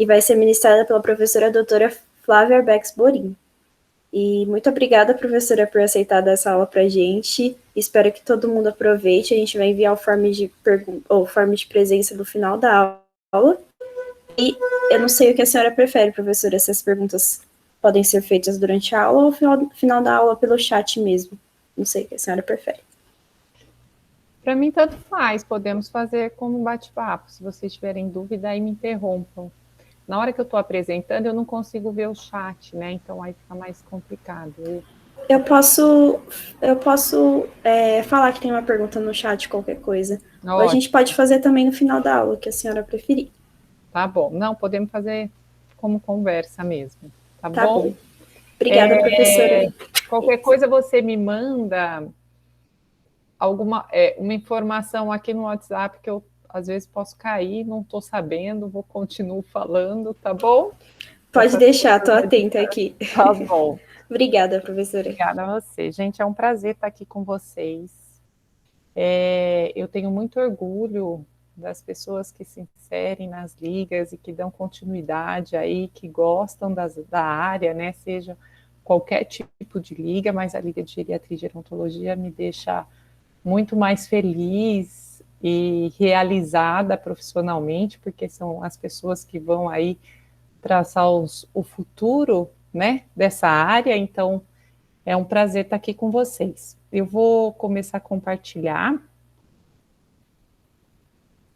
e vai ser ministrada pela professora doutora Flávia Arbex Borim. E muito obrigada, professora, por aceitar dar essa aula para a gente. Espero que todo mundo aproveite. A gente vai enviar o form de presença no final da aula. E eu não sei o que a senhora prefere, professora, se as perguntas podem ser feitas durante a aula ou no final da aula pelo chat mesmo. Não sei o que a senhora prefere. Para mim, tanto faz. Podemos fazer como um bate-papo. Se vocês tiverem dúvida, aí me interrompam. Na hora que eu estou apresentando, eu não consigo ver o chat, né? Então aí fica mais complicado. Eu posso falar que tem uma pergunta no chat, qualquer coisa. Ou a gente pode fazer também no final da aula, que a senhora preferir. Tá bom. Não, podemos fazer como conversa mesmo. Tá Tá bom? bom. Obrigada, professora. Qualquer coisa você me manda uma informação aqui no WhatsApp que eu às vezes posso cair, não estou sabendo, continuo falando, tá bom? Pode deixar, estou atenta aqui. Tá bom. Obrigada, professora. Obrigada a você. Gente, é um prazer estar aqui com vocês. Eu tenho muito orgulho das pessoas que se inserem nas ligas e que dão continuidade aí, que gostam da área, né? Seja qualquer tipo de liga, mas a Liga de Geriatria e Gerontologia me deixa muito mais feliz e realizada profissionalmente, porque são as pessoas que vão aí traçar o futuro, né, dessa área. Então, é um prazer estar aqui com vocês. Eu vou começar a compartilhar.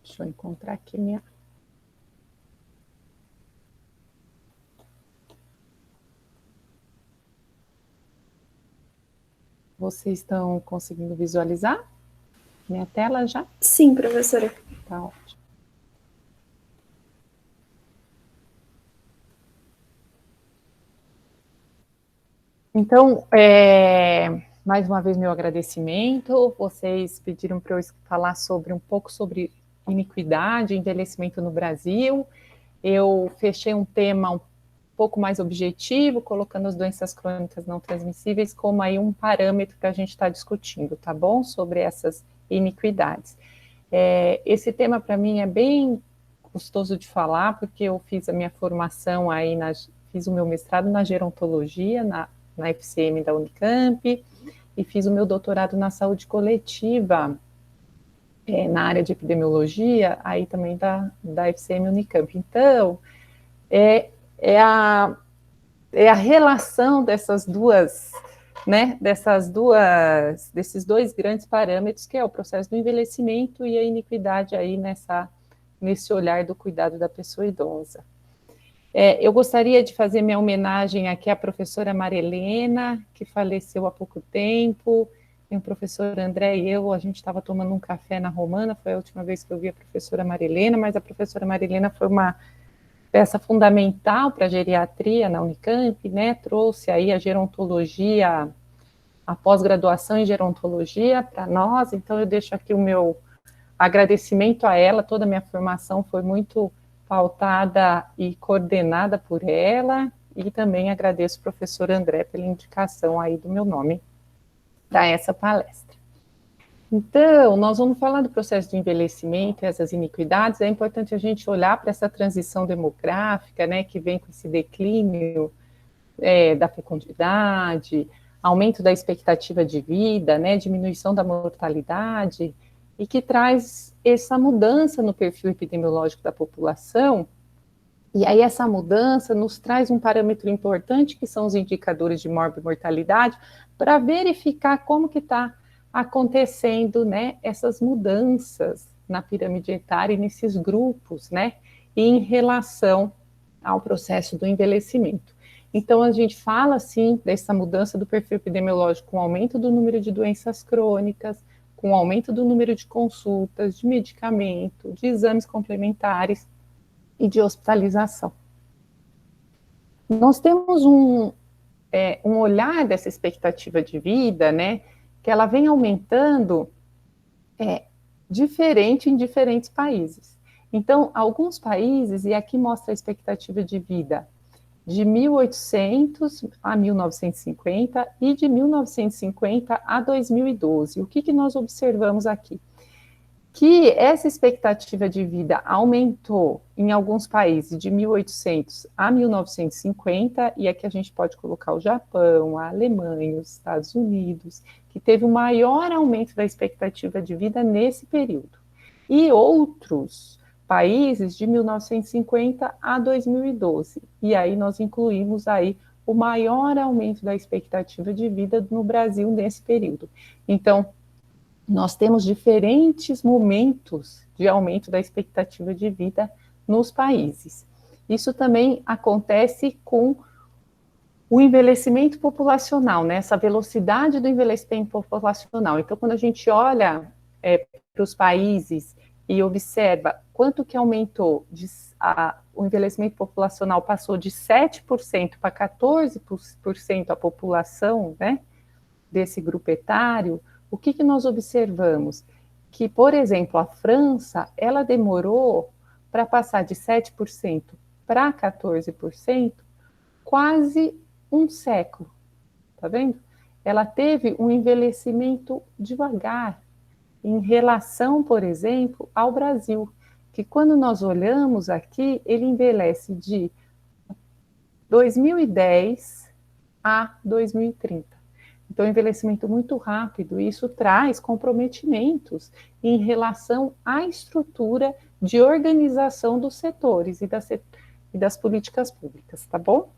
Deixa eu encontrar aqui minha... Vocês estão conseguindo visualizar minha tela já? Sim, professora. Tá ótimo. Então, mais uma vez meu agradecimento. Vocês pediram para eu falar um pouco sobre iniquidade, envelhecimento no Brasil. Eu fechei um tema um pouco mais objetivo, colocando as doenças crônicas não transmissíveis como aí um parâmetro que a gente está discutindo, tá bom? Sobre essas iniquidades. Esse tema para mim é bem gostoso de falar, porque eu fiz a minha formação aí, fiz o meu mestrado na gerontologia, na FCM da Unicamp, e fiz o meu doutorado na saúde coletiva, na área de epidemiologia, aí também da FCM Unicamp. Então, é a relação dessas duas, né, desses dois grandes parâmetros, que é o processo do envelhecimento e a iniquidade aí nesse olhar do cuidado da pessoa idosa. Eu gostaria de fazer minha homenagem aqui à professora Marilena, que faleceu há pouco tempo, e o professor André e eu, a gente estava tomando um café na Romana, foi a última vez que eu vi a professora Marilena, mas a professora Marilena foi uma peça fundamental para a geriatria na Unicamp, né? Trouxe aí a gerontologia, a pós-graduação em gerontologia para nós, então eu deixo aqui o meu agradecimento a ela, toda a minha formação foi muito pautada e coordenada por ela, e também agradeço ao professor André pela indicação aí do meu nome para essa palestra. Então, nós vamos falar do processo de envelhecimento e essas iniquidades. É importante a gente olhar para essa transição demográfica, né, que vem com esse declínio da fecundidade, aumento da expectativa de vida, né, diminuição da mortalidade, e que traz essa mudança no perfil epidemiológico da população. E aí essa mudança nos traz um parâmetro importante, que são os indicadores de morbimortalidade, para verificar como que está acontecendo, né, essas mudanças na pirâmide etária e nesses grupos, né, em relação ao processo do envelhecimento. Então, a gente fala, sim, dessa mudança do perfil epidemiológico com o aumento do número de doenças crônicas, com o aumento do número de consultas, de medicamento, de exames complementares e de hospitalização. Nós temos um olhar dessa expectativa de vida, né, que ela vem aumentando diferente em diferentes países. Então, alguns países, e aqui mostra a expectativa de vida de 1800 a 1950 e de 1950 a 2012. O que nós observamos aqui? que essa expectativa de vida aumentou em alguns países de 1800 a 1950, e aqui a gente pode colocar o Japão, a Alemanha, os Estados Unidos, que teve um maior aumento da expectativa de vida nesse período. E outros países de 1950 a 2012. E aí nós incluímos aí o maior aumento da expectativa de vida no Brasil nesse período. Então, nós temos diferentes momentos de aumento da expectativa de vida nos países. Isso também acontece com o envelhecimento populacional, né? Essa velocidade do envelhecimento populacional. Então, quando a gente olha para os países e observa quanto que aumentou, o envelhecimento populacional passou de 7% para 14% a população, né, desse grupo etário, o que nós observamos? Que, por exemplo, a França, ela demorou para passar de 7% para 14%, quase um século, tá vendo? Ela teve um envelhecimento devagar, em relação, por exemplo, ao Brasil, que quando nós olhamos aqui, ele envelhece de 2010 a 2030. Então, envelhecimento muito rápido, e isso traz comprometimentos em relação à estrutura de organização dos setores e das políticas públicas, tá bom?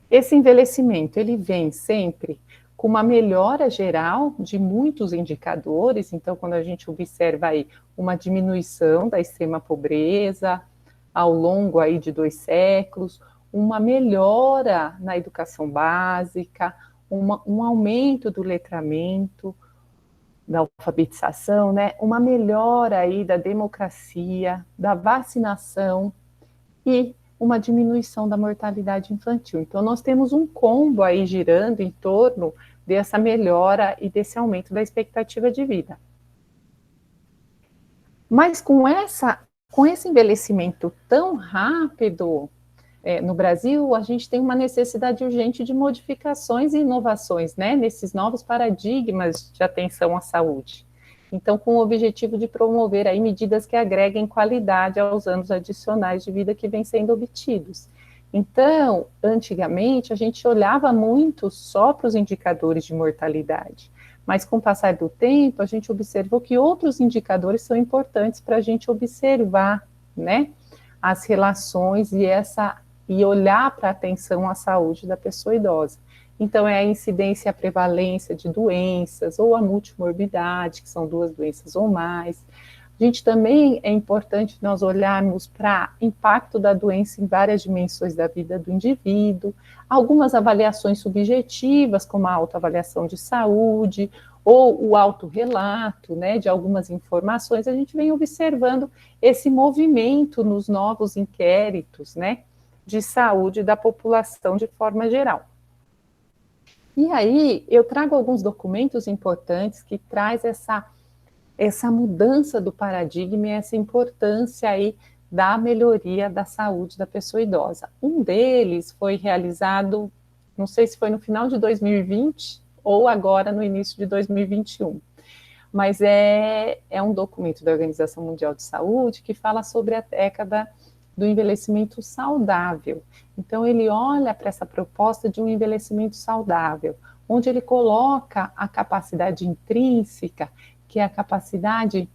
Esse envelhecimento, ele vem sempre com uma melhora geral de muitos indicadores. Então, quando a gente observa aí uma diminuição da extrema pobreza ao longo aí de 2 séculos, uma melhora na educação básica, um aumento do letramento, da alfabetização, né? Uma melhora aí da democracia, da vacinação e uma diminuição da mortalidade infantil. Então, nós temos um combo aí girando em torno dessa melhora e desse aumento da expectativa de vida. Mas com esse envelhecimento tão rápido no Brasil, a gente tem uma necessidade urgente de modificações e inovações, né, nesses novos paradigmas de atenção à saúde. Então, com o objetivo de promover aí medidas que agreguem qualidade aos anos adicionais de vida que vêm sendo obtidos. Então, antigamente, a gente olhava muito só para os indicadores de mortalidade, mas com o passar do tempo, a gente observou que outros indicadores são importantes para a gente observar, né, as relações e olhar para a atenção à saúde da pessoa idosa. Então, é a incidência e a prevalência de doenças, ou a multimorbidade, que são 2 doenças ou mais. A gente também é importante nós olharmos para o impacto da doença em várias dimensões da vida do indivíduo, algumas avaliações subjetivas, como a autoavaliação de saúde, ou o autorrelato, né, de algumas informações. A gente vem observando esse movimento nos novos inquéritos, né, de saúde da população de forma geral. E aí, eu trago alguns documentos importantes que traz essa mudança do paradigma e essa importância aí da melhoria da saúde da pessoa idosa. Um deles foi realizado, não sei se foi no final de 2020 ou agora no início de 2021, mas é um documento da Organização Mundial de Saúde que fala sobre a década do envelhecimento saudável. Então, ele olha para essa proposta de um envelhecimento saudável, onde ele coloca a capacidade intrínseca, que é a capacidade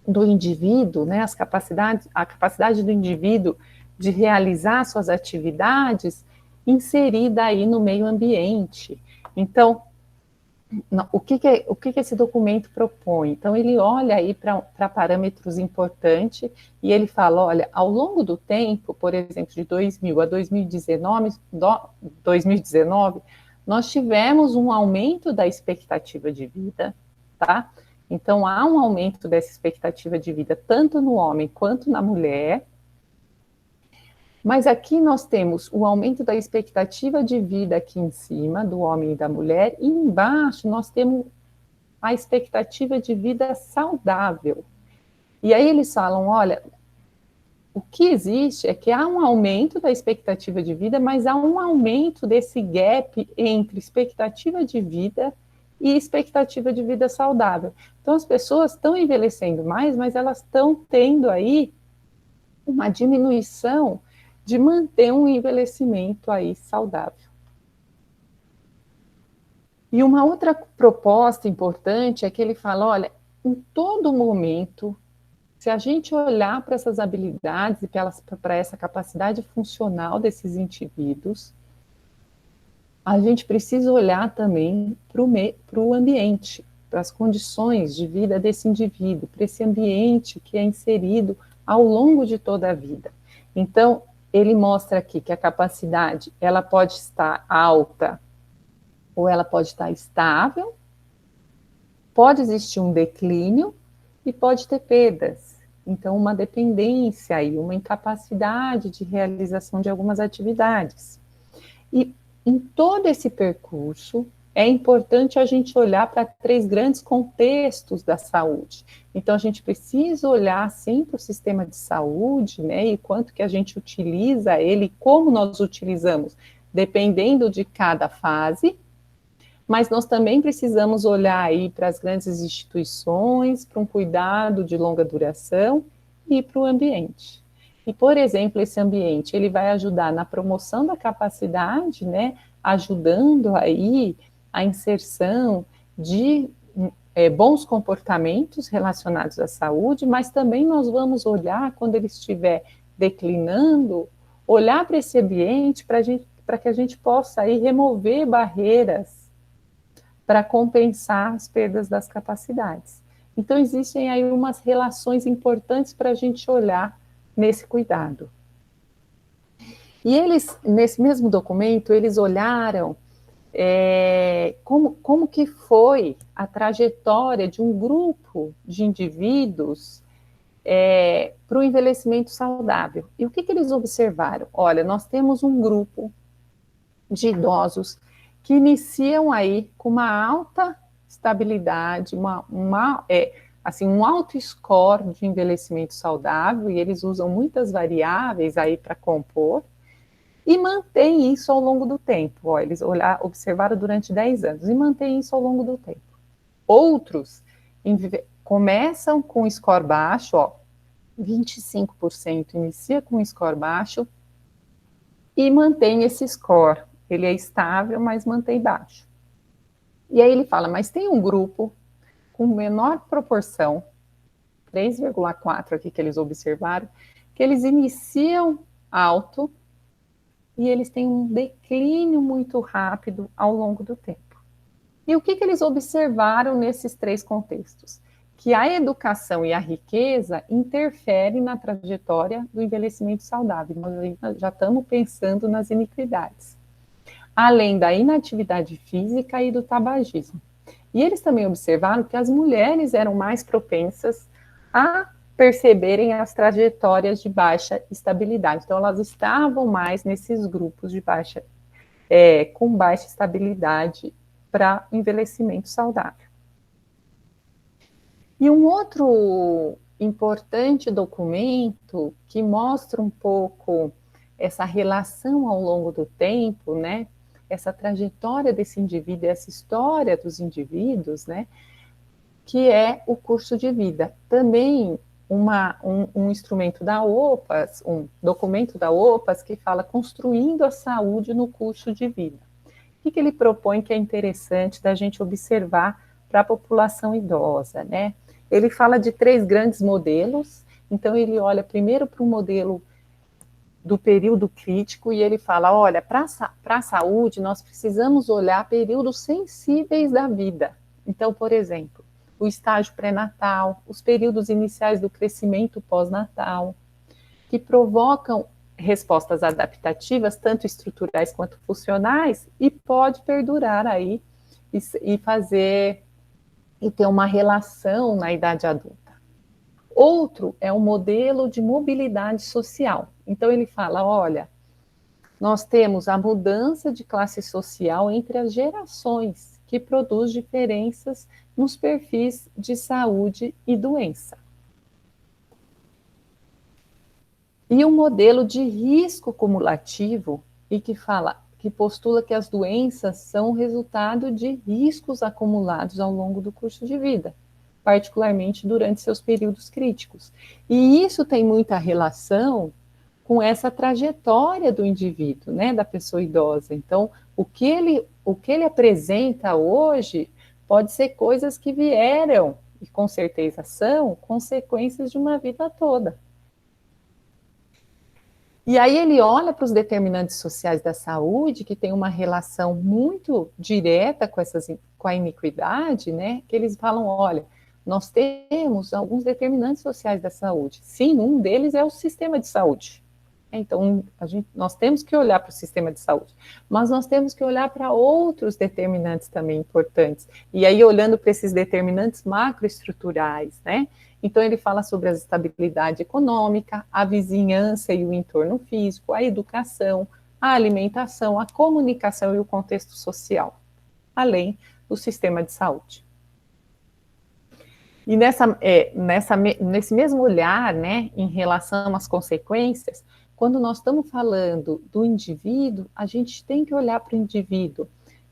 do indivíduo, né, a capacidade do indivíduo de realizar suas atividades, inserida aí no meio ambiente. Então, o que esse documento propõe? Então, ele olha aí para parâmetros importantes e ele fala, olha, ao longo do tempo, por exemplo, de 2000 a 2019, nós tivemos um aumento da expectativa de vida, tá? Então, há um aumento dessa expectativa de vida, tanto no homem quanto na mulher. Mas aqui nós temos o aumento da expectativa de vida aqui em cima, do homem e da mulher, e embaixo nós temos a expectativa de vida saudável. E aí eles falam, olha, o que existe é que há um aumento da expectativa de vida, mas há um aumento desse gap entre expectativa de vida e expectativa de vida saudável. Então, as pessoas estão envelhecendo mais, mas elas estão tendo aí uma diminuição de manter um envelhecimento aí saudável. E uma outra proposta importante é que ele fala, olha, em todo momento, se a gente olhar para essas habilidades e para essa capacidade funcional desses indivíduos, a gente precisa olhar também para o ambiente, para as condições de vida desse indivíduo, para esse ambiente que é inserido ao longo de toda a vida. Então, ele mostra aqui que a capacidade, ela pode estar alta ou ela pode estar estável, pode existir um declínio e pode ter perdas. Então, uma dependência e uma incapacidade de realização de algumas atividades. E em todo esse percurso, é importante a gente olhar para 3 grandes contextos da saúde. Então, a gente precisa olhar sempre o sistema de saúde, né, e quanto que a gente utiliza ele, como nós utilizamos, dependendo de cada fase, mas nós também precisamos olhar aí para as grandes instituições, para um cuidado de longa duração e para o ambiente. E, por exemplo, esse ambiente, ele vai ajudar na promoção da capacidade, né, ajudando aí a inserção de bons comportamentos relacionados à saúde, mas também nós vamos olhar, quando ele estiver declinando, olhar para esse ambiente para que a gente possa aí remover barreiras para compensar as perdas das capacidades. Então, existem aí umas relações importantes para a gente olhar nesse cuidado. E eles, nesse mesmo documento, eles olharam como que foi a trajetória de um grupo de indivíduos para o envelhecimento saudável. E o que eles observaram? Olha, nós temos um grupo de idosos que iniciam aí com uma alta estabilidade, um alto score de envelhecimento saudável, e eles usam muitas variáveis aí para compor, e mantém isso ao longo do tempo. Eles observaram durante 10 anos, e mantém isso ao longo do tempo. Outros começam com score baixo, 25% inicia com score baixo, e mantém esse score. Ele é estável, mas mantém baixo. E aí ele fala, mas tem um grupo com menor proporção, 3,4 aqui que eles observaram, que eles iniciam alto e eles têm um declínio muito rápido ao longo do tempo. E o que eles observaram nesses 3 contextos? Que a educação e a riqueza interferem na trajetória do envelhecimento saudável. Nós já estamos pensando nas iniquidades, além da inatividade física e do tabagismo. E eles também observaram que as mulheres eram mais propensas a perceberem as trajetórias de baixa estabilidade. Então, elas estavam mais nesses grupos de com baixa estabilidade para envelhecimento saudável. E um outro importante documento que mostra um pouco essa relação ao longo do tempo, né, essa trajetória desse indivíduo, essa história dos indivíduos, né, que é o curso de vida. Também um instrumento da OPAS, um documento da OPAS que fala construindo a saúde no curso de vida. O que ele propõe que é interessante da gente observar para a população idosa, né? Ele fala de 3 grandes modelos, então ele olha primeiro para o modelo do período crítico e ele fala, olha, para a saúde nós precisamos olhar períodos sensíveis da vida. Então, por exemplo, o estágio pré-natal, os períodos iniciais do crescimento pós-natal, que provocam respostas adaptativas, tanto estruturais quanto funcionais, e pode perdurar aí e ter uma relação na idade adulta. Outro é um modelo de mobilidade social. Então ele fala, olha, nós temos a mudança de classe social entre as gerações, que produz diferenças nos perfis de saúde e doença. E um modelo de risco cumulativo, e que fala que postula que as doenças são resultado de riscos acumulados ao longo do curso de vida, particularmente durante seus períodos críticos. E isso tem muita relação com essa trajetória do indivíduo, né, da pessoa idosa. Então, o que ele apresenta hoje pode ser coisas que vieram, e com certeza são, consequências de uma vida toda. E aí ele olha para os determinantes sociais da saúde, que tem uma relação muito direta com a iniquidade, né? Que eles falam, olha, nós temos alguns determinantes sociais da saúde. Sim, um deles é o sistema de saúde. Então, nós temos que olhar para o sistema de saúde, mas nós temos que olhar para outros determinantes também importantes. E aí, olhando para esses determinantes macroestruturais, né? Então, ele fala sobre a estabilidade econômica, a vizinhança e o entorno físico, a educação, a alimentação, a comunicação e o contexto social, além do sistema de saúde. E nesse mesmo olhar, né, em relação às consequências, quando nós estamos falando do indivíduo, a gente tem que olhar para o indivíduo,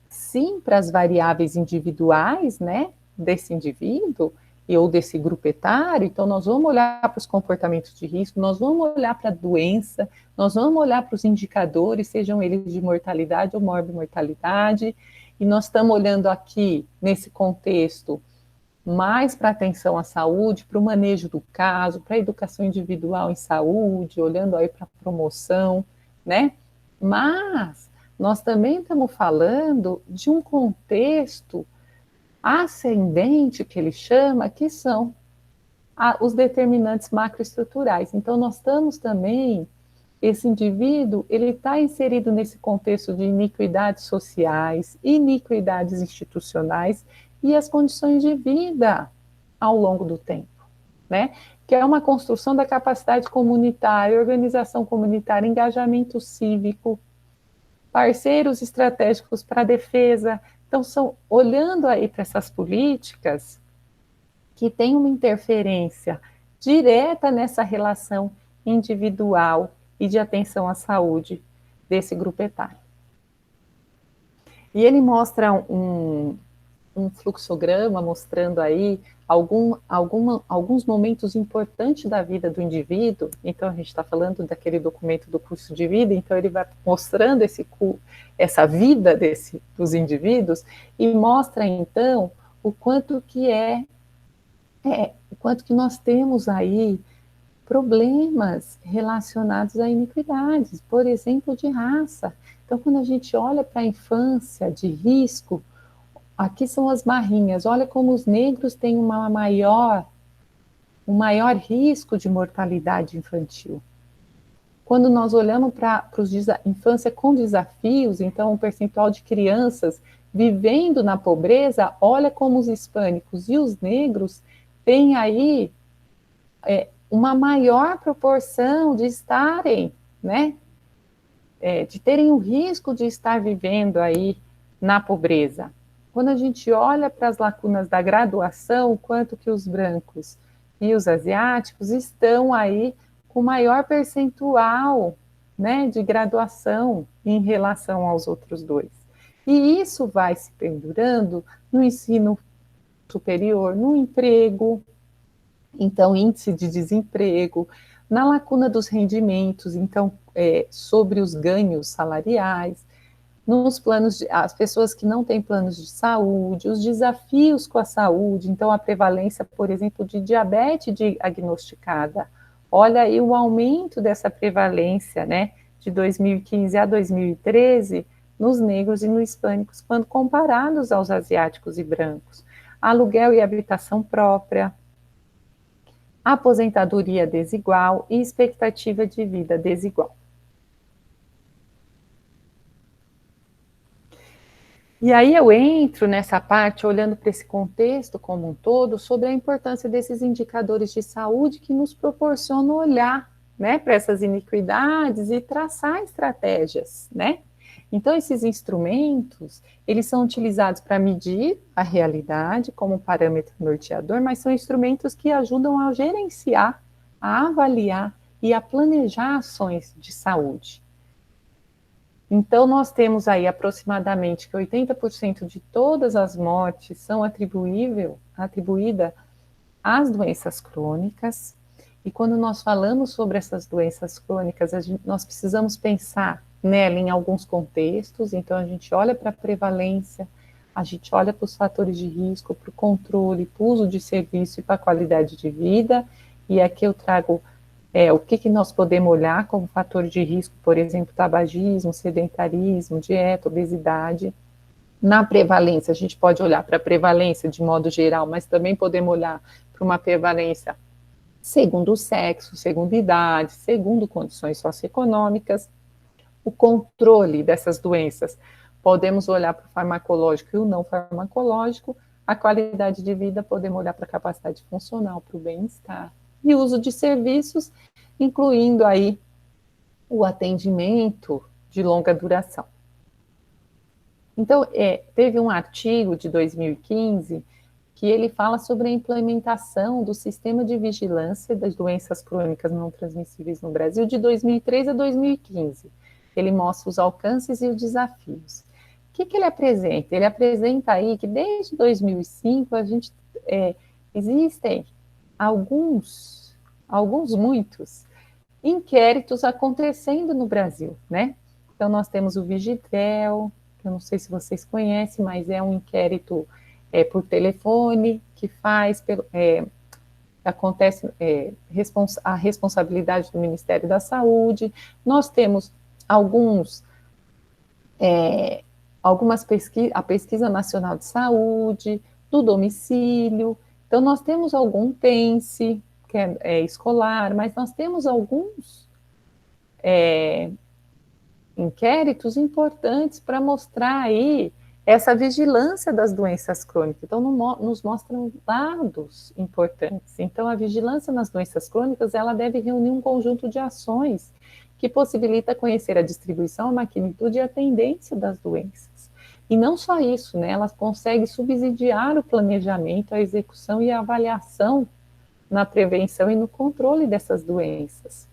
sim, para as variáveis individuais, né, desse indivíduo, ou desse grupo etário. Então, nós vamos olhar para os comportamentos de risco, nós vamos olhar para a doença, nós vamos olhar para os indicadores, sejam eles de mortalidade ou morbimortalidade, e nós estamos olhando aqui, nesse contexto, mais para atenção à saúde, para o manejo do caso, para a educação individual em saúde, olhando aí para a promoção, né? Mas nós também estamos falando de um contexto ascendente, que ele chama, que são os determinantes macroestruturais. Então, nós estamos também, esse indivíduo, ele está inserido nesse contexto de iniquidades sociais, iniquidades institucionais, e as condições de vida ao longo do tempo, né? Que é uma construção da capacidade comunitária, organização comunitária, engajamento cívico, parceiros estratégicos para a defesa. Então, olhando aí para essas políticas que têm uma interferência direta nessa relação individual e de atenção à saúde desse grupo etário. E ele mostra um fluxograma mostrando aí alguns momentos importantes da vida do indivíduo. Então, a gente está falando daquele documento do curso de vida, então ele vai mostrando essa vida dos indivíduos e mostra, então, o quanto que o quanto que nós temos aí problemas relacionados a iniquidades, por exemplo, de raça. Então, quando a gente olha para a infância de risco, aqui são as barrinhas. Olha como os negros têm um maior risco de mortalidade infantil. Quando nós olhamos para a infância com desafios, então o percentual de crianças vivendo na pobreza, olha como os hispânicos e os negros têm aí uma maior proporção de estarem, né, de terem o risco de estar vivendo aí na pobreza. Quando a gente olha para as lacunas da graduação, quanto que os brancos e os asiáticos estão aí com maior percentual, né, de graduação em relação aos outros dois. E isso vai se pendurando no ensino superior, no emprego, então índice de desemprego, na lacuna dos rendimentos, então sobre os ganhos salariais, nos planos as pessoas que não têm planos de saúde, os desafios com a saúde, então a prevalência, por exemplo, de diabetes diagnosticada. Olha aí o aumento dessa prevalência, né, de 2015 a 2013, nos negros e nos hispânicos, quando comparados aos asiáticos e brancos. Aluguel e habitação própria, aposentadoria desigual e expectativa de vida desigual. E aí eu entro nessa parte, olhando para esse contexto como um todo, sobre a importância desses indicadores de saúde que nos proporcionam olhar, né, para essas iniquidades e traçar estratégias, né? Então, esses instrumentos, eles são utilizados para medir a realidade como parâmetro norteador, mas são instrumentos que ajudam a gerenciar, a avaliar e a planejar ações de saúde. Então, nós temos aí aproximadamente que 80% de todas as mortes são atribuídas às doenças crônicas. E quando nós falamos sobre essas doenças crônicas, nós precisamos pensar nela em alguns contextos. Então, a gente olha para a prevalência, a gente olha para os fatores de risco, para o controle, para o uso de serviço e para a qualidade de vida. E aqui eu trago o que nós podemos olhar como fator de risco, por exemplo, tabagismo, sedentarismo, dieta, obesidade. Na prevalência, a gente pode olhar para a prevalência de modo geral, mas também podemos olhar para uma prevalência segundo o sexo, segundo idade, segundo condições socioeconômicas. O controle dessas doenças, podemos olhar para o farmacológico e o não farmacológico. A qualidade de vida, podemos olhar para a capacidade funcional, para o bem-estar. E uso de serviços, incluindo aí o atendimento de longa duração. Então, teve um artigo de 2015 que ele fala sobre a implementação do sistema de vigilância das doenças crônicas não transmissíveis no Brasil de 2003 a 2015. Ele mostra os alcances e os desafios. O que ele apresenta? Ele apresenta aí que desde 2005 existem muitos inquéritos acontecendo no Brasil, né? Então, nós temos o Vigitel, que eu não sei se vocês conhecem, mas é um inquérito por telefone, que acontece a responsabilidade do Ministério da Saúde. Nós temos a Pesquisa Nacional de Saúde, do domicílio. Então, nós temos algum PENSE, que é escolar, mas nós temos alguns inquéritos importantes para mostrar aí essa vigilância das doenças crônicas. Então, nos mostram dados importantes. Então, a vigilância nas doenças crônicas, ela deve reunir um conjunto de ações que possibilita conhecer a distribuição, a magnitude e a tendência das doenças. E não só isso, né? Ela consegue subsidiar o planejamento, a execução e a avaliação na prevenção e no controle dessas doenças.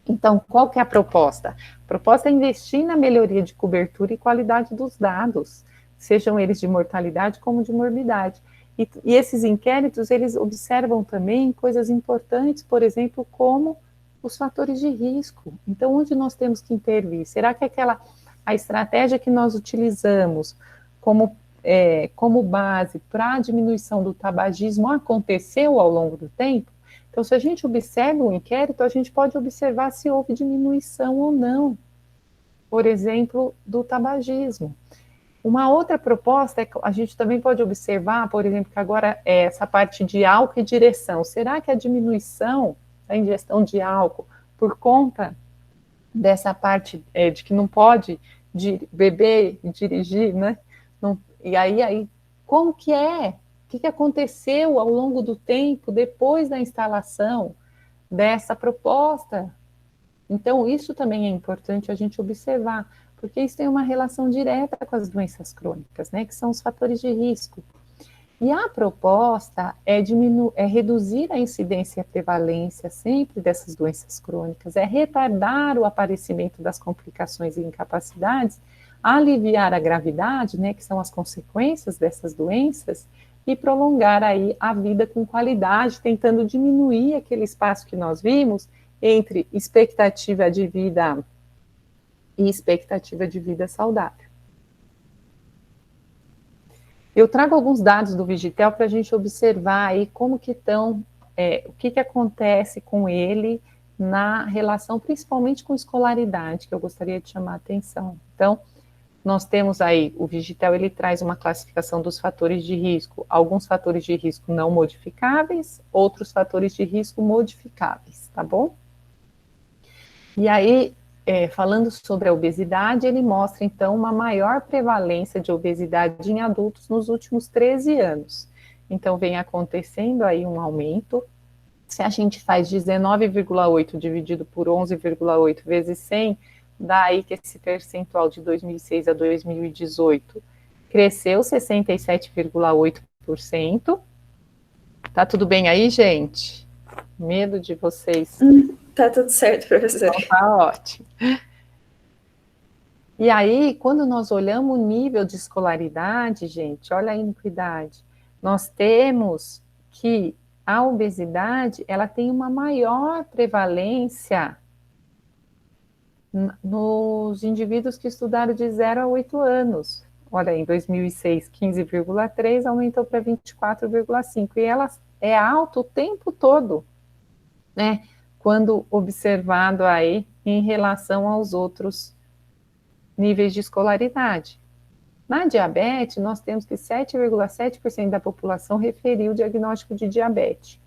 Então, qual que é a proposta? A proposta é investir na melhoria de cobertura e qualidade dos dados, sejam eles de mortalidade como de morbidade. E esses inquéritos, eles observam também coisas importantes, por exemplo, como os fatores de risco. Então, onde nós temos que intervir? Será que a estratégia que nós utilizamos como base para a diminuição do tabagismo aconteceu ao longo do tempo? Então, se a gente observa o inquérito, a gente pode observar se houve diminuição ou não, por exemplo, do tabagismo. Uma outra proposta é que a gente também pode observar, por exemplo, que agora essa parte de álcool e direção. Será que a diminuição da ingestão de álcool, por conta dessa parte de que não pode beber e dirigir, né? E aí, como que é? O que aconteceu ao longo do tempo, depois da instalação dessa proposta? Então, isso também é importante a gente observar, porque isso tem uma relação direta com as doenças crônicas, né, que são os fatores de risco. E a proposta é reduzir a incidência e a prevalência sempre dessas doenças crônicas, é retardar o aparecimento das complicações e incapacidades, aliviar a gravidade, né, que são as consequências dessas doenças, e prolongar aí a vida com qualidade, tentando diminuir aquele espaço que nós vimos entre expectativa de vida e expectativa de vida saudável. Eu trago alguns dados do Vigitel para a gente observar aí como que estão, o que acontece com ele na relação, principalmente com escolaridade, que eu gostaria de chamar a atenção. Então, nós temos aí, o Vigitel, ele traz uma classificação dos fatores de risco, alguns fatores de risco não modificáveis, outros fatores de risco modificáveis, tá bom? E aí, falando sobre a obesidade, ele mostra, então, uma maior prevalência de obesidade em adultos nos últimos 13 anos. Então, vem acontecendo aí um aumento. Se a gente faz 19,8 dividido por 11,8 vezes 100, dá aí que esse percentual de 2006 a 2018 cresceu 67,8%. Tá tudo bem aí, gente? Medo de vocês. Tá tudo certo, professora. Então, tá ótimo. E aí, quando nós olhamos o nível de escolaridade, gente, olha a iniquidade, nós temos que a obesidade, ela tem uma maior prevalência nos indivíduos que estudaram de 0 a 8 anos. Olha, em 2006, 15,3 aumentou para 24,5. E ela é alta o tempo todo, né? Quando observado aí em relação aos outros níveis de escolaridade. Na diabetes, nós temos que 7,7% da população referiu o diagnóstico de diabetes.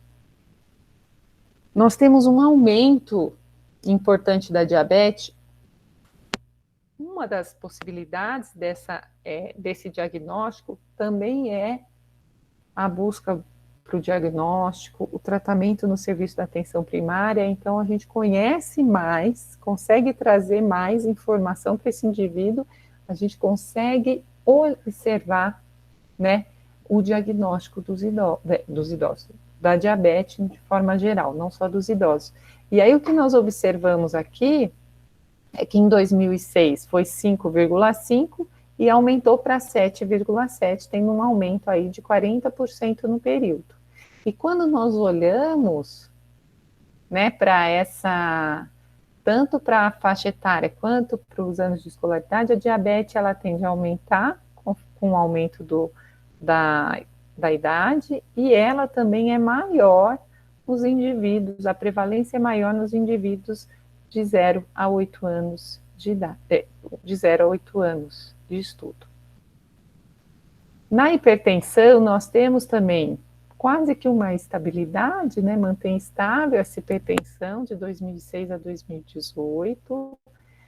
Nós temos um aumento importante da diabetes. Uma das possibilidades desse diagnóstico também é a busca para o diagnóstico, o tratamento no serviço da atenção primária. Então, a gente conhece mais, consegue trazer mais informação para esse indivíduo, a gente consegue observar, né, o diagnóstico dos idosos, da diabetes de forma geral, não só dos idosos. E aí, o que nós observamos aqui é que em 2006 foi 5,5 e aumentou para 7,7, tendo um aumento aí de 40% no período. E quando nós olhamos, né, para essa, tanto para a faixa etária quanto para os anos de escolaridade, a diabetes ela tende a aumentar com o aumento da idade, e ela também é maior nos indivíduos, a prevalência é maior nos indivíduos de 0 a 8 anos de idade, de 0 a 8 anos de estudo. Na hipertensão, nós temos também quase que uma estabilidade, né, mantém estável essa hipertensão de 2006 a 2018,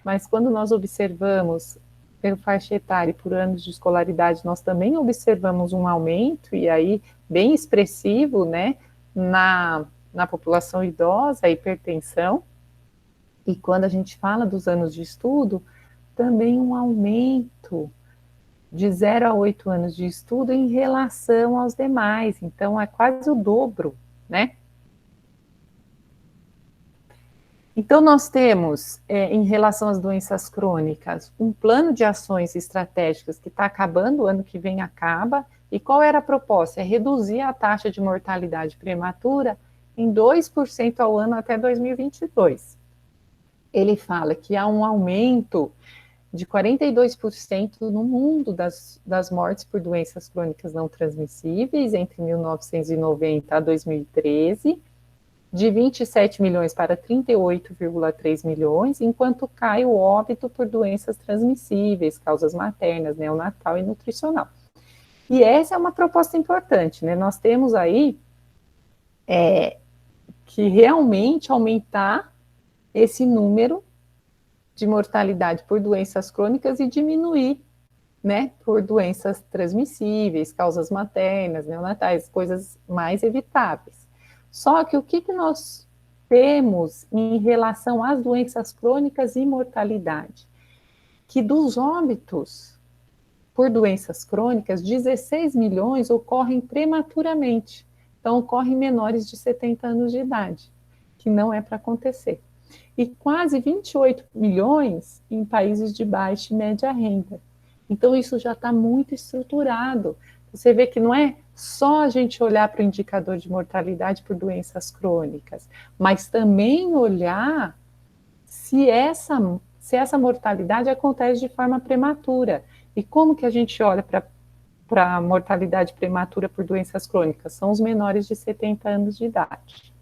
mas quando nós observamos pelo faixa etária e por anos de escolaridade, nós também observamos um aumento, e aí bem expressivo, né, na população idosa, a hipertensão. E quando a gente fala dos anos de estudo, também um aumento de 0 a 8 anos de estudo em relação aos demais. Então, é quase o dobro, né? Então, nós temos, em relação às doenças crônicas, um plano de ações estratégicas que está acabando, o ano que vem acaba. E qual era a proposta? É reduzir a taxa de mortalidade prematura em 2% ao ano até 2022. Ele fala que há um aumento de 42% no mundo das mortes por doenças crônicas não transmissíveis entre 1990 a 2013, de 27 milhões para 38,3 milhões, enquanto cai o óbito por doenças transmissíveis, causas maternas, neonatal e nutricional. E essa é uma proposta importante, né? Nós temos aí que realmente aumentar esse número de mortalidade por doenças crônicas e diminuir, né, por doenças transmissíveis, causas maternas, neonatais, coisas mais evitáveis. Só que o que nós temos em relação às doenças crônicas e mortalidade? Que dos óbitos por doenças crônicas, 16 milhões ocorrem prematuramente. Então, ocorrem menores de 70 anos de idade, que não é para acontecer. E quase 28 milhões em países de baixa e média renda. Então, isso já está muito estruturado. Você vê que não é só a gente olhar para o indicador de mortalidade por doenças crônicas, mas também olhar se essa mortalidade acontece de forma prematura. E como que a gente olha para a mortalidade prematura por doenças crônicas? São os menores de 70 anos de idade.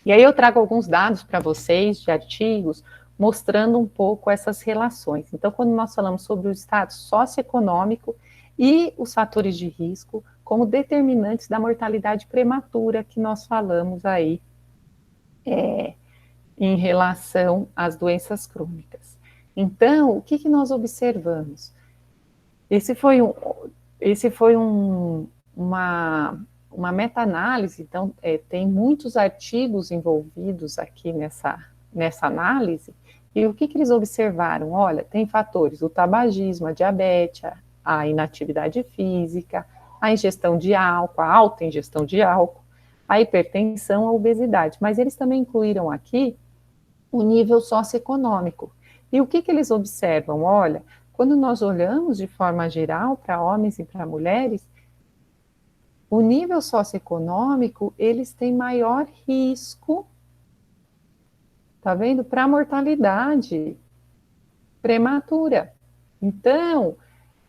E aí eu trago alguns dados para vocês, de artigos, mostrando um pouco essas relações. Então, quando nós falamos sobre o status socioeconômico e os fatores de risco como determinantes da mortalidade prematura que nós falamos aí em relação às doenças crônicas. Então, o que nós observamos? Esse foi uma meta-análise, então tem muitos artigos envolvidos aqui nessa análise, e o que eles observaram? Olha, tem fatores, o tabagismo, a diabetes, a inatividade física, a ingestão de álcool, a alta ingestão de álcool, a hipertensão, a obesidade, mas eles também incluíram aqui o nível socioeconômico. E o que eles observam? Olha, quando nós olhamos de forma geral para homens e para mulheres, o nível socioeconômico, eles têm maior risco, tá vendo? Para mortalidade prematura. Então,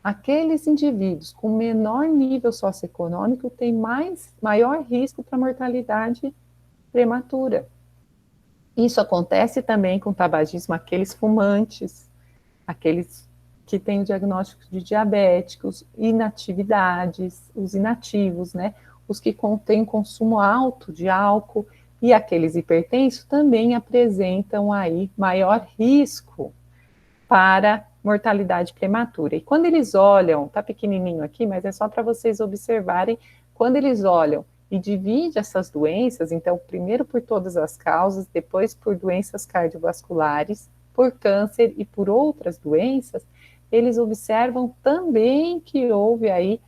aqueles indivíduos com menor nível socioeconômico têm maior risco para mortalidade prematura. Isso acontece também com o tabagismo, aqueles fumantes, aqueles que têm o diagnóstico de diabéticos, inatividades, os inativos, né? Os que têm consumo alto de álcool e aqueles hipertensos também apresentam aí maior risco para mortalidade prematura. E quando eles olham, tá pequenininho aqui, mas é só para vocês observarem, quando eles olham e dividem essas doenças, então, primeiro por todas as causas, depois por doenças cardiovasculares, por câncer e por outras doenças, eles observam também que houve aí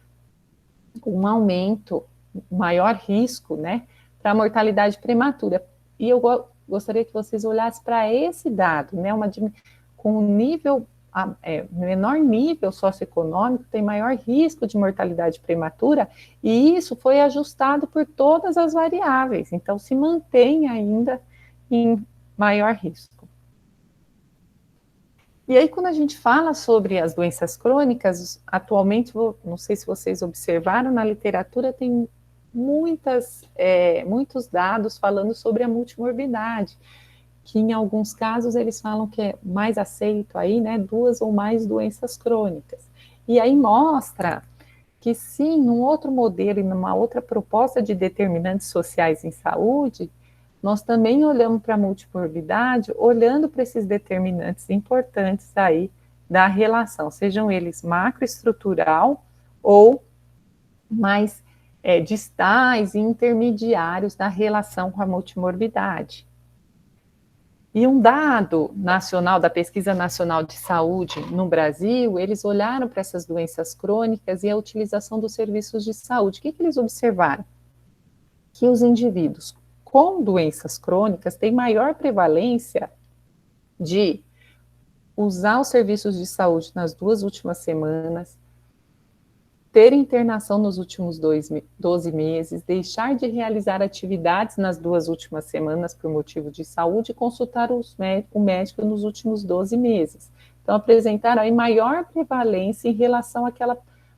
um aumento, maior risco, né, para mortalidade prematura. E eu gostaria que vocês olhassem para esse dado, né, com um nível, menor nível socioeconômico, tem maior risco de mortalidade prematura, e isso foi ajustado por todas as variáveis, então se mantém ainda em maior risco. E aí, quando a gente fala sobre as doenças crônicas, atualmente, não sei se vocês observaram, na literatura tem muitos dados falando sobre a multimorbidade, que em alguns casos eles falam que é mais aceito aí, né, 2 ou mais doenças crônicas. E aí mostra que sim, num outro modelo e numa outra proposta de determinantes sociais em saúde, nós também olhamos para a multimorbidade, olhando para esses determinantes importantes aí da relação, sejam eles macroestrutural ou mais distais e intermediários da relação com a multimorbidade. E um dado nacional, da Pesquisa Nacional de Saúde no Brasil, eles olharam para essas doenças crônicas e a utilização dos serviços de saúde. O que eles observaram? Que os indivíduos com doenças crônicas têm maior prevalência de usar os serviços de saúde nas 2 últimas semanas, ter internação nos últimos 12 meses, deixar de realizar atividades nas 2 últimas semanas por motivo de saúde e consultar o médico nos últimos 12 meses. Então, apresentaram aí maior prevalência em relação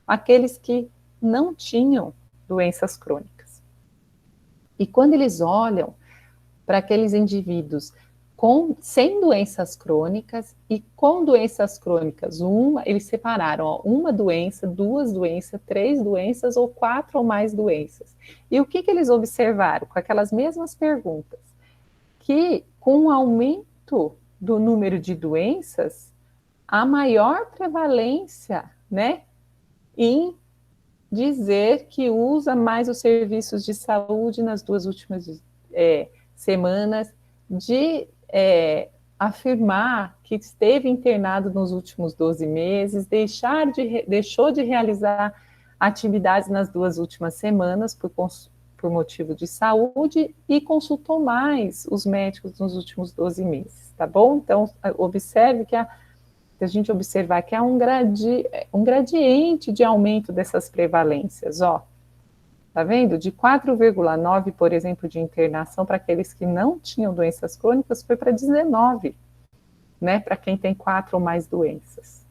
àqueles que não tinham doenças crônicas. E quando eles olham para aqueles indivíduos sem doenças crônicas e com doenças crônicas, eles separaram uma doença, 2 doenças, 3 doenças ou 4 ou mais doenças. E o que eles observaram? Com aquelas mesmas perguntas, que com o aumento do número de doenças, a maior prevalência, né, em dizer que usa mais os serviços de saúde nas 2 últimas semanas, de afirmar que esteve internado nos últimos 12 meses, deixou de realizar atividades nas 2 últimas semanas por motivo de saúde e consultou mais os médicos nos últimos 12 meses, tá bom? Então, observe que a gente observar que há um gradiente de aumento dessas prevalências, ó. Tá vendo? De 4,9, por exemplo, de internação para aqueles que não tinham doenças crônicas, foi para 19, né? Para quem tem 4 ou mais doenças.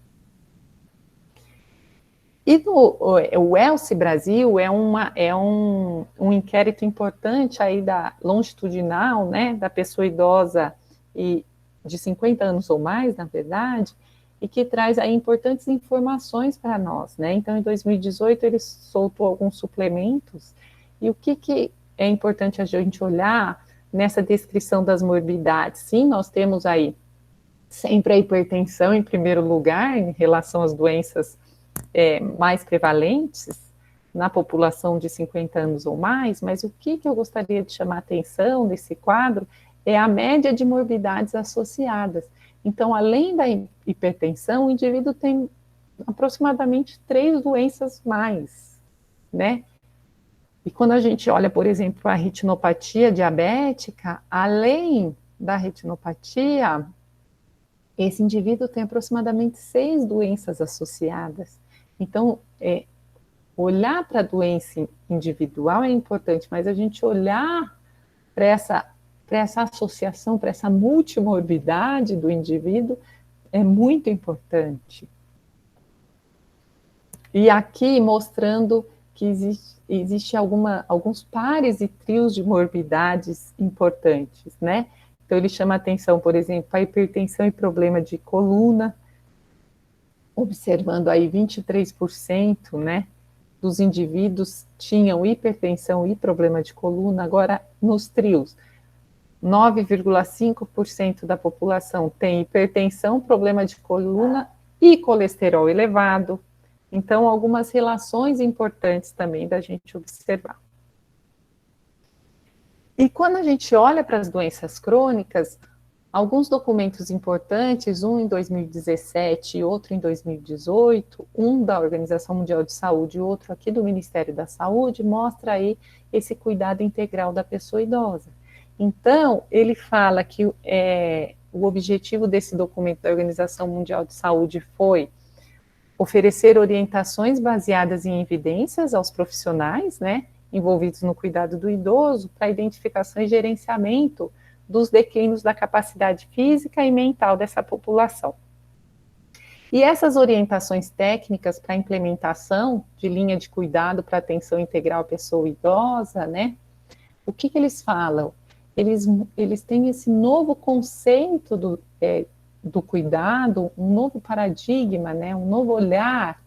E o ELSE Brasil é um inquérito importante aí longitudinal, né? Da pessoa idosa e de 50 anos ou mais, na verdade, e que traz aí importantes informações para nós, né? Então, em 2018, ele soltou alguns suplementos, e o que é importante a gente olhar nessa descrição das morbidades? Sim, nós temos aí sempre a hipertensão em primeiro lugar, em relação às doenças mais prevalentes na população de 50 anos ou mais, mas o que eu gostaria de chamar a atenção nesse quadro é a média de morbidades associadas. Então, além da hipertensão, o indivíduo tem aproximadamente 3 doenças mais, né? E quando a gente olha, por exemplo, a retinopatia diabética, além da retinopatia, esse indivíduo tem aproximadamente 6 doenças associadas. Então, olhar para a doença individual é importante, mas a gente olhar para essa associação, para essa multimorbidade do indivíduo é muito importante. E aqui mostrando que existe alguns pares e trios de morbidades importantes, né? Então ele chama atenção, por exemplo, a hipertensão e problema de coluna, observando aí 23%, né, dos indivíduos tinham hipertensão e problema de coluna. Agora, nos trios, 9,5% da população tem hipertensão, problema de coluna e colesterol elevado. Então, algumas relações importantes também da gente observar. E quando a gente olha para as doenças crônicas, alguns documentos importantes, um em 2017 e outro em 2018, um da Organização Mundial de Saúde e outro aqui do Ministério da Saúde, mostra aí esse cuidado integral da pessoa idosa. Então, ele fala que o objetivo desse documento da Organização Mundial de Saúde foi oferecer orientações baseadas em evidências aos profissionais, né, envolvidos no cuidado do idoso, para identificação e gerenciamento dos declínios da capacidade física e mental dessa população. E essas orientações técnicas para a implementação de linha de cuidado para atenção integral à pessoa idosa, né, o que eles falam? Eles têm esse novo conceito do cuidado, um novo paradigma, né, um novo olhar,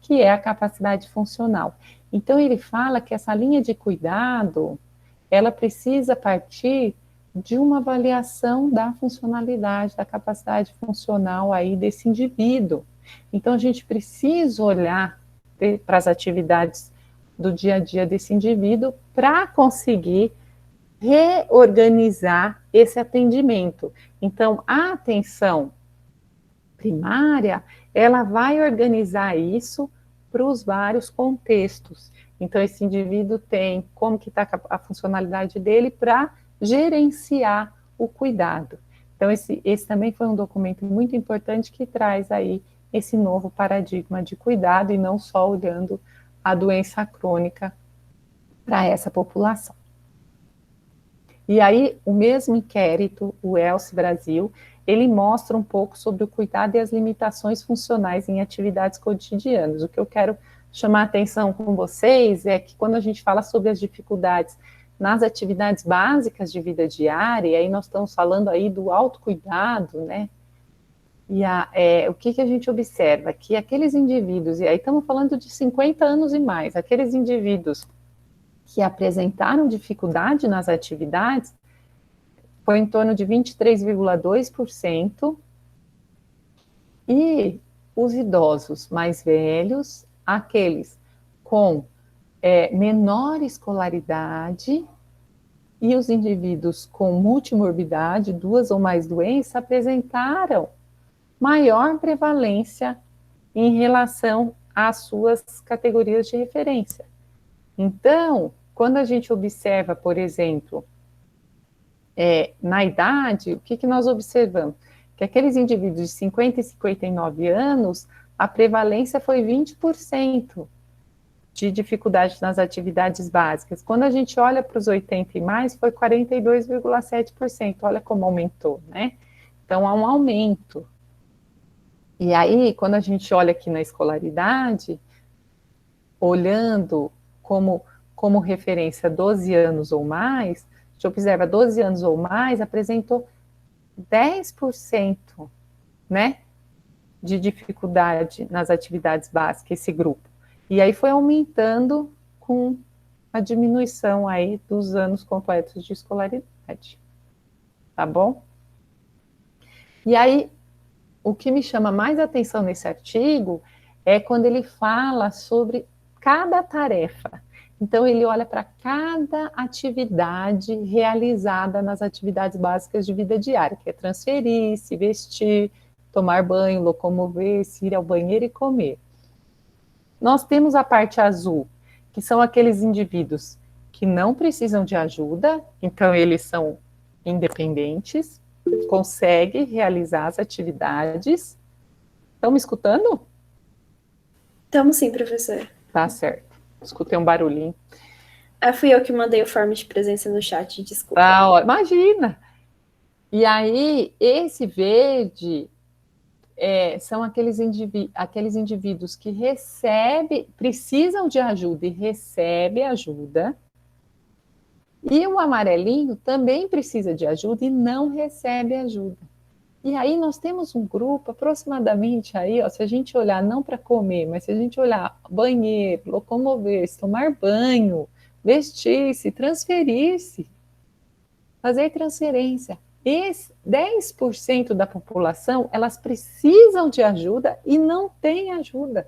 que é a capacidade funcional. Então, ele fala que essa linha de cuidado, ela precisa partir de uma avaliação da funcionalidade, da capacidade funcional aí desse indivíduo. Então, a gente precisa olhar para as atividades do dia a dia desse indivíduo para conseguir reorganizar esse atendimento. Então, a atenção primária, ela vai organizar isso para os vários contextos. Então, esse indivíduo tem como que está a funcionalidade dele para gerenciar o cuidado. Então, esse também foi um documento muito importante que traz aí esse novo paradigma de cuidado e não só olhando a doença crônica para essa população. E aí, o mesmo inquérito, o ELSE Brasil, ele mostra um pouco sobre o cuidado e as limitações funcionais em atividades cotidianas. O que eu quero chamar a atenção com vocês é que quando a gente fala sobre as dificuldades nas atividades básicas de vida diária, e aí nós estamos falando aí do autocuidado, né? E o que a gente observa? Que aqueles indivíduos, e aí estamos falando de 50 anos e mais, aqueles indivíduos que apresentaram dificuldade nas atividades, foi em torno de 23,2%, e os idosos mais velhos, aqueles com menor escolaridade, e os indivíduos com multimorbidade, 2 ou mais doenças, apresentaram maior prevalência em relação às suas categorias de referência. Então, quando a gente observa, por exemplo, na idade, o que nós observamos? Que aqueles indivíduos de 50 e 59 anos, a prevalência foi 20% de dificuldade nas atividades básicas. Quando a gente olha para os 80 e mais, foi 42,7%. Olha como aumentou, né? Então, há um aumento. E aí, quando a gente olha aqui na escolaridade, olhando como referência 12 anos ou mais, a gente observa 12 anos ou mais, apresentou 10%, né, de dificuldade nas atividades básicas, esse grupo. E aí foi aumentando com a diminuição aí dos anos completos de escolaridade. Tá bom? E aí, o que me chama mais atenção nesse artigo é quando ele fala sobre cada tarefa. Então, ele olha para cada atividade realizada nas atividades básicas de vida diária, que é transferir, se vestir, tomar banho, locomover-se, ir ao banheiro e comer. Nós temos a parte azul, que são aqueles indivíduos que não precisam de ajuda, então eles são independentes. consegue realizar as atividades. Estão me escutando? Estamos sim, professor. Tá certo. Escutei um barulhinho. Fui eu que mandei o form de presença no chat, desculpa. Tá, ó, imagina! E aí, esse verde são aqueles indivíduos que precisam de ajuda e recebem ajuda. E o amarelinho também precisa de ajuda e não recebe ajuda. E aí nós temos um grupo aproximadamente aí, ó, se a gente olhar não para comer, mas se a gente olhar banheiro, locomover-se, tomar banho, vestir-se, transferir-se, fazer transferência. 10% da população, elas precisam de ajuda e não têm ajuda.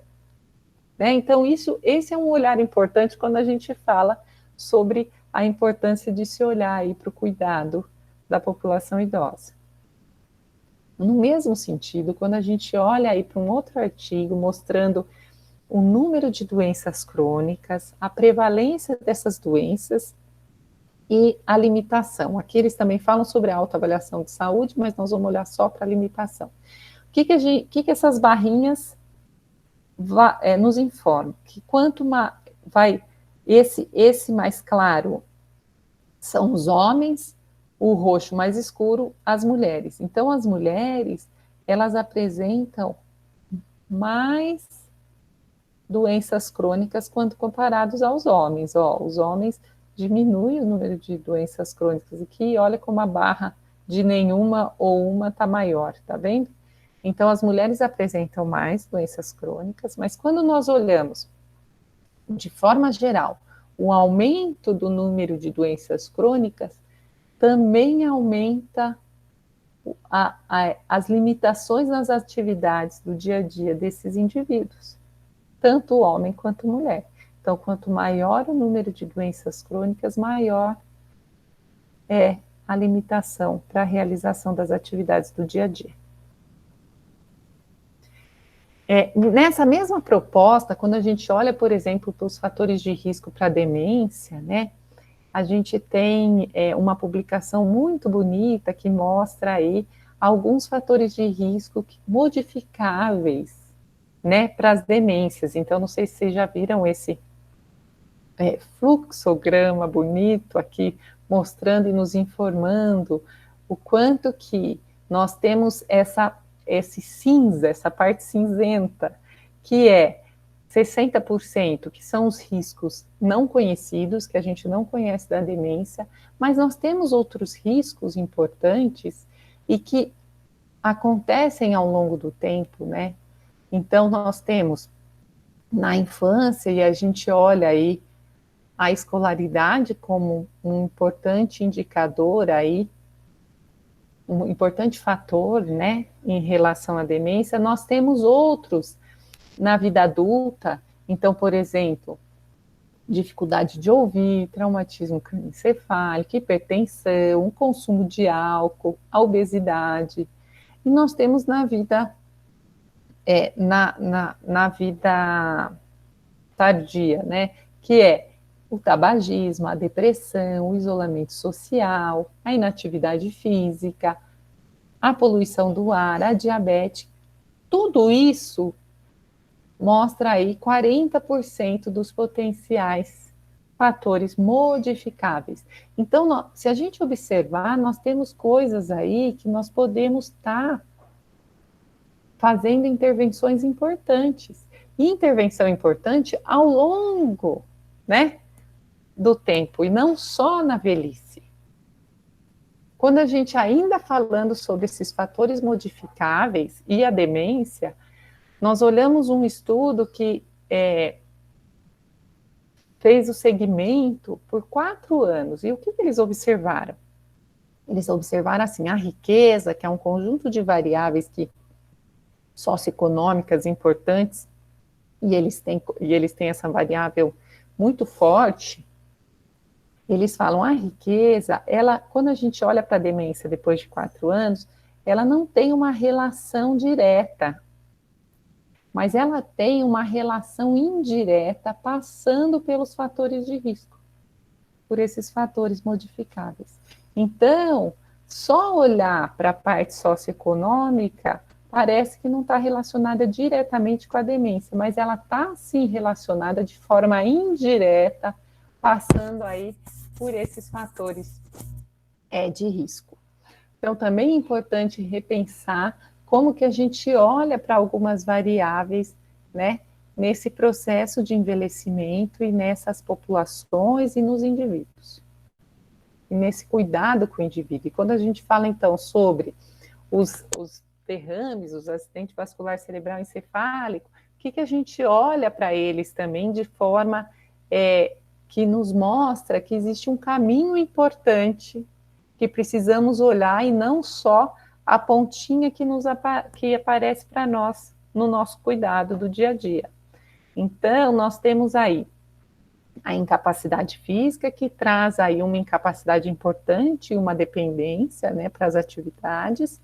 Né? Então, esse é um olhar importante quando a gente fala sobre a importância de se olhar aí para o cuidado da população idosa. No mesmo sentido, quando a gente olha aí para um outro artigo mostrando o número de doenças crônicas, a prevalência dessas doenças e a limitação. Aqui eles também falam sobre a autoavaliação de saúde, mas nós vamos olhar só para a limitação. O que essas barrinhas nos informam? Que quanto vai esse mais claro são os homens, o roxo mais escuro, as mulheres. Então, as mulheres, elas apresentam mais doenças crônicas quando comparados aos homens. Ó, os homens diminuem o número de doenças crônicas. Aqui, olha como a barra de nenhuma ou uma está maior, tá vendo? Então, as mulheres apresentam mais doenças crônicas, mas quando nós olhamos, de forma geral, o aumento do número de doenças crônicas, também aumenta as limitações nas atividades do dia a dia desses indivíduos, tanto homem quanto mulher. Então, quanto maior o número de doenças crônicas, maior é a limitação para a realização das atividades do dia a dia. Nessa mesma proposta, quando a gente olha, por exemplo, para os fatores de risco para a demência, né, a gente tem uma publicação muito bonita que mostra aí alguns fatores de risco modificáveis, né, para as demências. Então, não sei se vocês já viram esse fluxograma bonito aqui, mostrando e nos informando o quanto que nós temos esse cinza, essa parte cinzenta, que é 60%, que são os riscos não conhecidos, que a gente não conhece da demência, mas nós temos outros riscos importantes e que acontecem ao longo do tempo, né? Então, nós temos na infância, e a gente olha aí a escolaridade como um importante indicador aí, um importante fator, né, em relação à demência, nós temos outros na vida adulta. Então, por exemplo, dificuldade de ouvir, traumatismo crânioencefálico, hipertensão, o consumo de álcool, a obesidade. E nós temos na vida, na vida tardia, né, que é o tabagismo, a depressão, o isolamento social, a inatividade física, a poluição do ar, a diabetes. Tudo isso mostra aí 40% dos potenciais fatores modificáveis. Então, se a gente observar, nós temos coisas aí que nós podemos estar fazendo intervenções importantes. E intervenção importante ao longo, né, do tempo, e não só na velhice. Quando a gente ainda falando sobre esses fatores modificáveis e a demência, nós olhamos um estudo que fez o segmento por 4 anos. E o que eles observaram? Eles observaram assim, a riqueza, que é um conjunto de variáveis socioeconômicas importantes, e eles têm essa variável muito forte. Eles falam, a riqueza, quando a gente olha para a demência depois de 4 anos, ela não tem uma relação direta, mas ela tem uma relação indireta passando pelos fatores de risco, por esses fatores modificáveis. Então, só olhar para a parte socioeconômica parece que não está relacionada diretamente com a demência, mas ela está sim relacionada de forma indireta, passando aí por esses fatores de risco. Então, também é importante repensar como que a gente olha para algumas variáveis, né, nesse processo de envelhecimento e nessas populações e nos indivíduos. E nesse cuidado com o indivíduo. E quando a gente fala, então, sobre os derrames, os acidentes vascular cerebral encefálico, o que a gente olha para eles também de forma que nos mostra que existe um caminho importante que precisamos olhar e não só a pontinha que aparece para nós no nosso cuidado do dia a dia. Então, nós temos aí a incapacidade física, que traz aí uma incapacidade importante, uma dependência, né, para as atividades,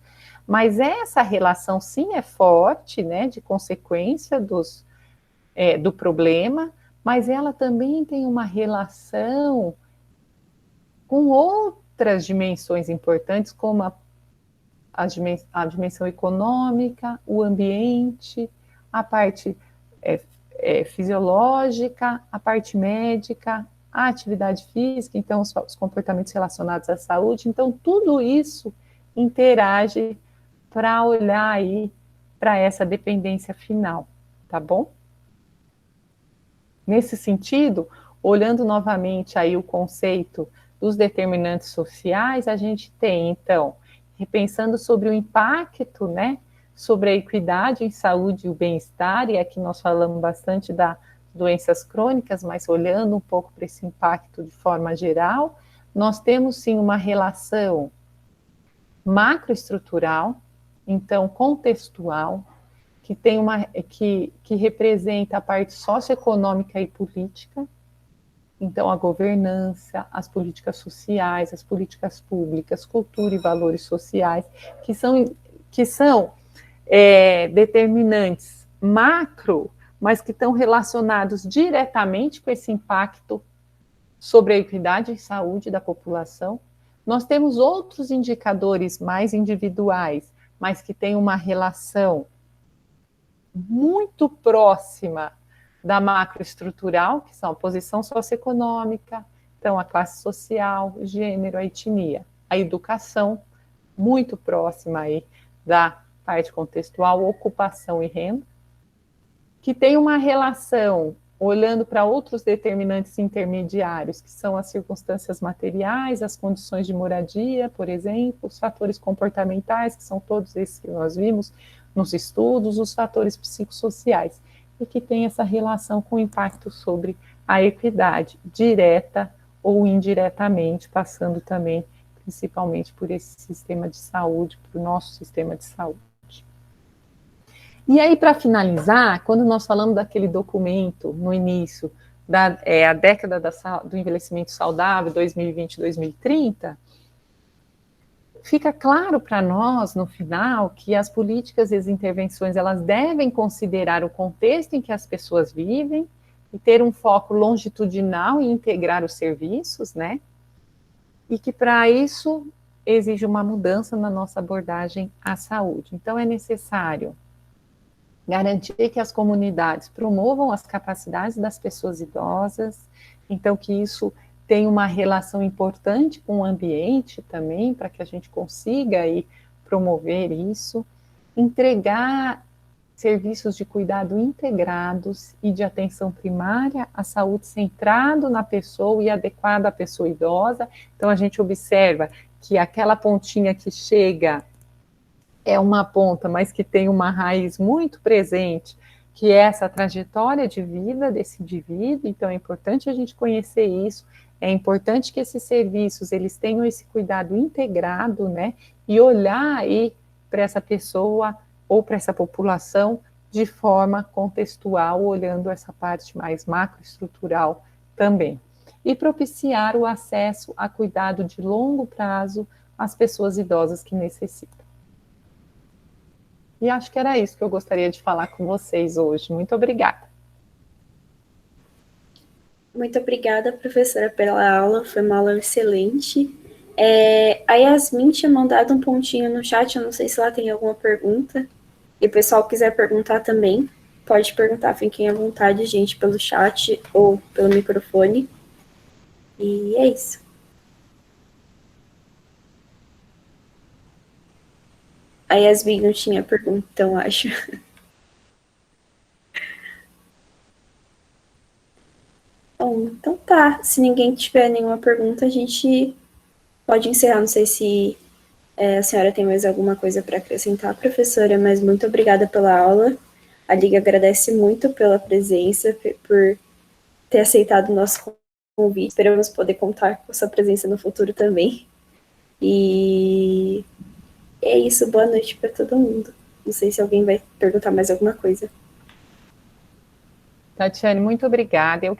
mas essa relação sim é forte, né, de consequência do problema, mas ela também tem uma relação com outras dimensões importantes, como a dimensão econômica, o ambiente, a parte fisiológica, a parte médica, a atividade física, então os comportamentos relacionados à saúde. Então, tudo isso interage para olhar aí para essa dependência final, tá bom? Nesse sentido, olhando novamente aí o conceito dos determinantes sociais, a gente tem, então, repensando sobre o impacto, né, sobre a equidade em saúde e o bem-estar, e aqui nós falamos bastante das doenças crônicas, mas olhando um pouco para esse impacto de forma geral, nós temos sim uma relação macroestrutural, então contextual, que tem que representa a parte socioeconômica e política, então a governança, as políticas sociais, as políticas públicas, cultura e valores sociais, que são determinantes macro, mas que estão relacionados diretamente com esse impacto sobre a equidade em saúde da população. Nós temos outros indicadores mais individuais, mas que têm uma relação muito próxima da macroestrutural, que são a posição socioeconômica, então a classe social, o gênero, a etnia, a educação, muito próxima aí da parte contextual, ocupação e renda, que tem uma relação, olhando para outros determinantes intermediários, que são as circunstâncias materiais, as condições de moradia, por exemplo, os fatores comportamentais, que são todos esses que nós vimos nos estudos, os fatores psicossociais, e que tem essa relação com o impacto sobre a equidade, direta ou indiretamente, passando também, principalmente, por esse sistema de saúde, por o nosso sistema de saúde. E aí, para finalizar, quando nós falamos daquele documento no início, a década do envelhecimento saudável, 2020-2030, fica claro para nós, no final, que as políticas e as intervenções, elas devem considerar o contexto em que as pessoas vivem e ter um foco longitudinal e integrar os serviços, né? E que, para isso, exige uma mudança na nossa abordagem à saúde. Então, é necessário garantir que as comunidades promovam as capacidades das pessoas idosas, então que isso tem uma relação importante com o ambiente também, para que a gente consiga aí promover isso, entregar serviços de cuidado integrados e de atenção primária à saúde centrado na pessoa e adequado à pessoa idosa. Então a gente observa que aquela pontinha que chega é uma ponta, mas que tem uma raiz muito presente, que é essa trajetória de vida desse indivíduo. Então é importante a gente conhecer isso, é importante que esses serviços, eles tenham esse cuidado integrado, né, e olhar aí para essa pessoa ou para essa população de forma contextual, olhando essa parte mais macroestrutural também. E propiciar o acesso a cuidado de longo prazo às pessoas idosas que necessitam. E acho que era isso que eu gostaria de falar com vocês hoje. Muito obrigada. Muito obrigada, professora, pela aula. Foi uma aula excelente. A Yasmin tinha mandado um pontinho no chat, eu não sei se lá tem alguma pergunta. E o pessoal quiser perguntar também, pode perguntar, fiquem à vontade, gente, pelo chat ou pelo microfone. E é isso. A Yasmin não tinha pergunta, então acho. Bom, então tá. Se ninguém tiver nenhuma pergunta, a gente pode encerrar. Não sei se a senhora tem mais alguma coisa para acrescentar, professora, mas muito obrigada pela aula. A Liga agradece muito pela presença, por ter aceitado o nosso convite. Esperamos poder contar com a sua presença no futuro também. E é isso. Boa noite para todo mundo. Não sei se alguém vai perguntar mais alguma coisa. Tatiane, muito obrigada. Eu